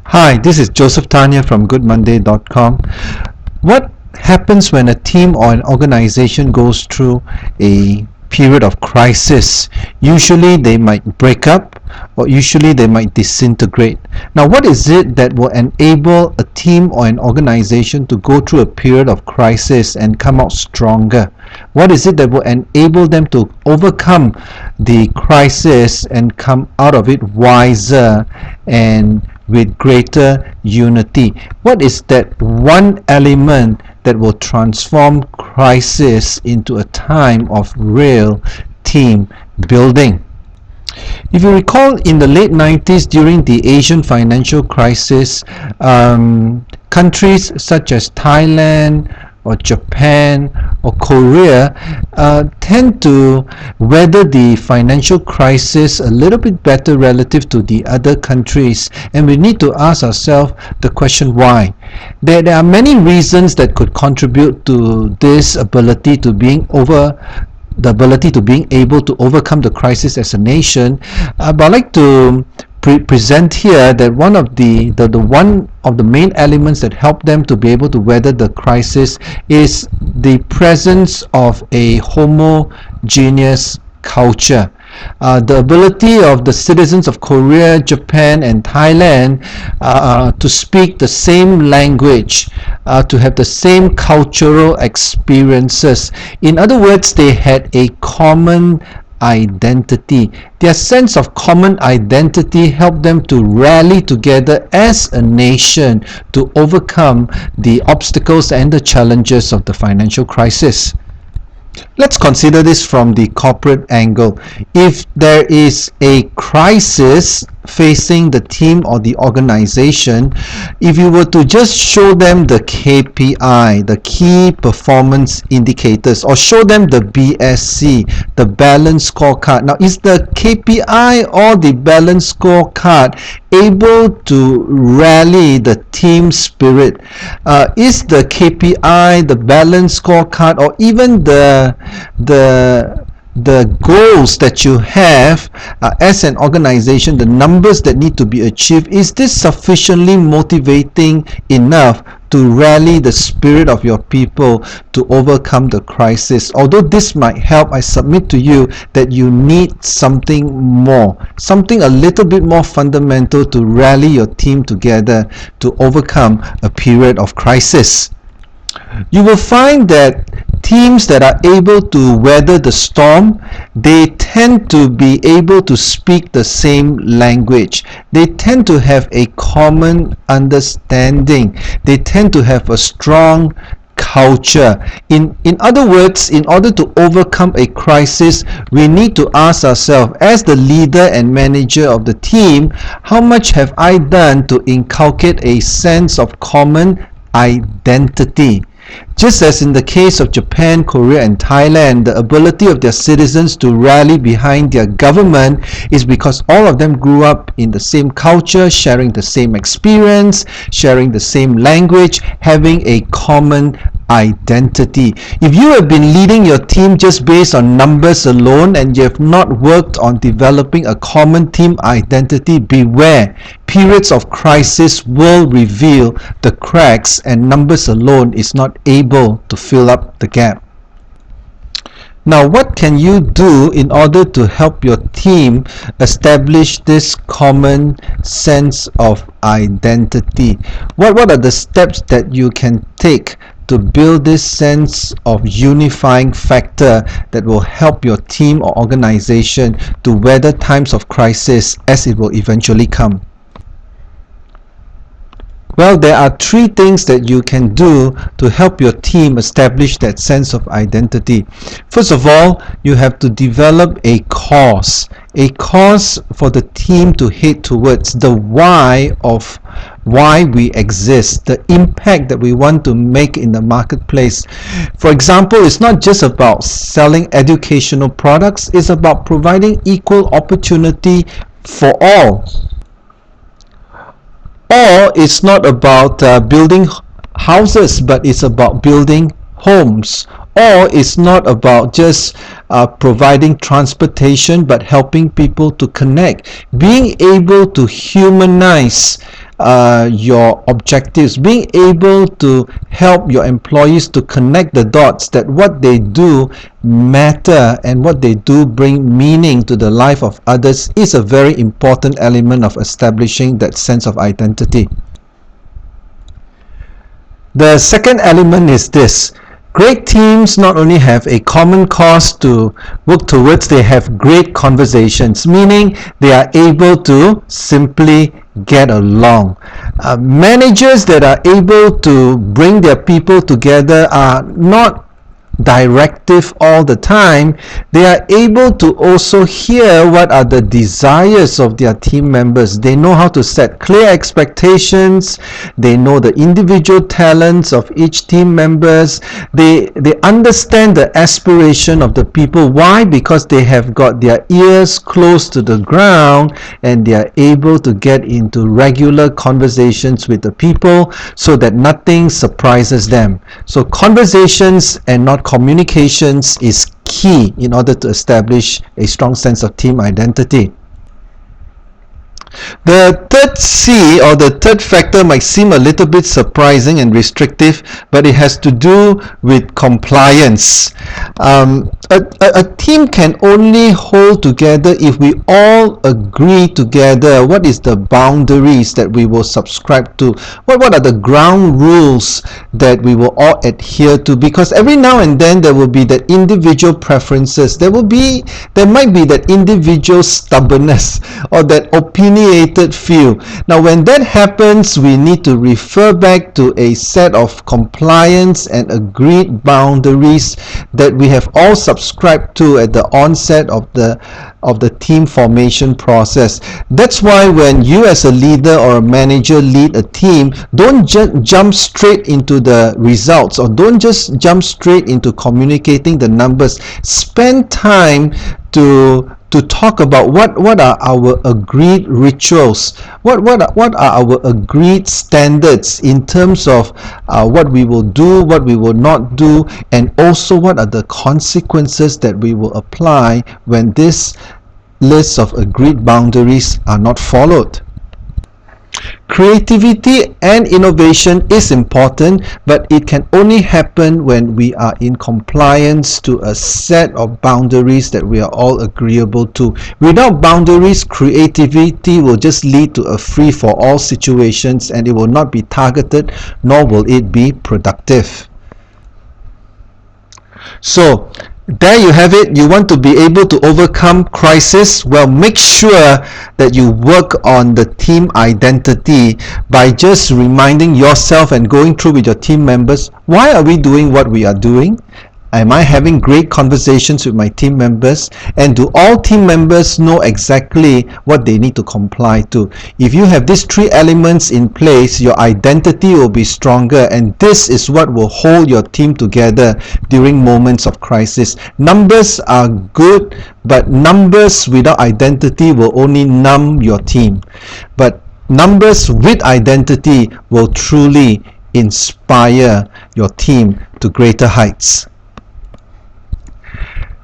Hi, this is Joseph Tanya from GoodMonday.com. What happens when a team or an organization goes through a period of crisis? Usually they might break up, or usually they might disintegrate. Now, what is it that will enable a team or an organization to go through a period of crisis and come out stronger? What is it that will enable them to overcome the crisis and come out of it wiser and with greater unity? What is that one element that will transform crisis into a time of real team building? If you recall, in the late 90s, during the Asian financial crisis, countries such as Thailand or Japan or Korea tend to weather the financial crisis a little bit better relative to the other countries, and we need to ask ourselves the question why. There are many reasons that could contribute to this ability to being able to overcome the crisis as a nation. But I'd like to present here that one of the main elements that help them to be able to weather the crisis is the presence of a homogeneous culture. The ability of the citizens of Korea, Japan, and Thailand to speak the same language, to have the same cultural experiences. In other words, they had a common identity. Their sense of common identity helped them to rally together as a nation to overcome the obstacles and the challenges of the financial crisis. Let's consider this from the corporate angle. If there is a crisis facing the team or the organization, if you were to just show them the KPI, the key performance indicators, or show them the BSC, the balance scorecard. Now, is the KPI or the balance scorecard able to rally the team spirit? Is the KPI, the balance scorecard, or even the goals that you have as an organization, the numbers that need to be achieved, is this sufficiently motivating enough to rally the spirit of your people to overcome the crisis? Although this might help, I submit to you that you need something more, something a little bit more fundamental to rally your team together to overcome a period of crisis. You will find that teams that are able to weather the storm, they tend to be able to speak the same language. They tend to have a common understanding. They tend to have a strong culture. In other words, in order to overcome a crisis, we need to ask ourselves, as the leader and manager of the team, how much have I done to inculcate a sense of common identity? Just as in the case of Japan, Korea, and Thailand, the ability of their citizens to rally behind their government is because all of them grew up in the same culture, sharing the same experience, sharing the same language, having a common identity. If you have been leading your team just based on numbers alone and you have not worked on developing a common team identity, beware. Periods of crisis will reveal the cracks, and numbers alone is not able to fill up the gap. Now, what can you do in order to help your team establish this common sense of identity? What are the steps that you can take to build this sense of unifying factor that will help your team or organization to weather times of crisis as it will eventually come? Well, there are three things that you can do to help your team establish that sense of identity. First of all, you have to develop a cause for the team to head towards, the why of why we exist, the impact that we want to make in the marketplace. For example, it's not just about selling educational products, it's about providing equal opportunity for all. Or it's not about building houses, but it's about building homes. Or it's not about just providing transportation, but helping people to connect. Being able to humanize your objectives, being able to help your employees to connect the dots that what they do matter and what they do bring meaning to the life of others is a very important element of establishing that sense of identity. The second element is this. Great teams not only have a common cause to work towards, they have great conversations, meaning they are able to simply get along. Managers that are able to bring their people together are not directive all the time. They are able to also hear what are the desires of their team members. They know how to set clear expectations. They know the individual talents of each team members. They understand the aspiration of the people. Why? Because they have got their ears close to the ground and they are able to get into regular conversations with the people so that nothing surprises them. So conversations and not communications is key in order to establish a strong sense of team identity. The third C, or the third factor, might seem a little bit surprising and restrictive, but it has to do with compliance. A team can only hold together if we all agree together what is the boundaries that we will subscribe to, what are the ground rules that we will all adhere to, because every now and then there will be that individual preferences, there might be that individual stubbornness or that opinionated feel. Now when that happens, we need to refer back to a set of compliance and agreed boundaries that we have all subscribed to at the onset of the team formation process. That's why when you as a leader or a manager lead a team, don't jump straight into the results, or don't just jump straight into communicating the numbers. Spend time to talk about what are our agreed rituals, what are our agreed standards in terms of what we will do, what we will not do, and also what are the consequences that we will apply when this list of agreed boundaries are not followed. Creativity and innovation is important, but it can only happen when we are in compliance to a set of boundaries that we are all agreeable to. Without boundaries, creativity will just lead to a free-for-all situations, and it will not be targeted, nor will it be productive. So there you have it. You want to be able to overcome crisis? Well, make sure that you work on the team identity by just reminding yourself and going through with your team members, why are we doing what we are doing? Am I having great conversations with my team members? And do all team members know exactly what they need to comply to? If you have these three elements in place, your identity will be stronger, and this is what will hold your team together during moments of crisis. Numbers are good, but numbers without identity will only numb your team. But numbers with identity will truly inspire your team to greater heights.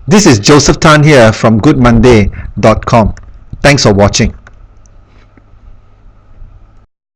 This is Joseph Tan here from GoodMonday.com. Thanks for watching.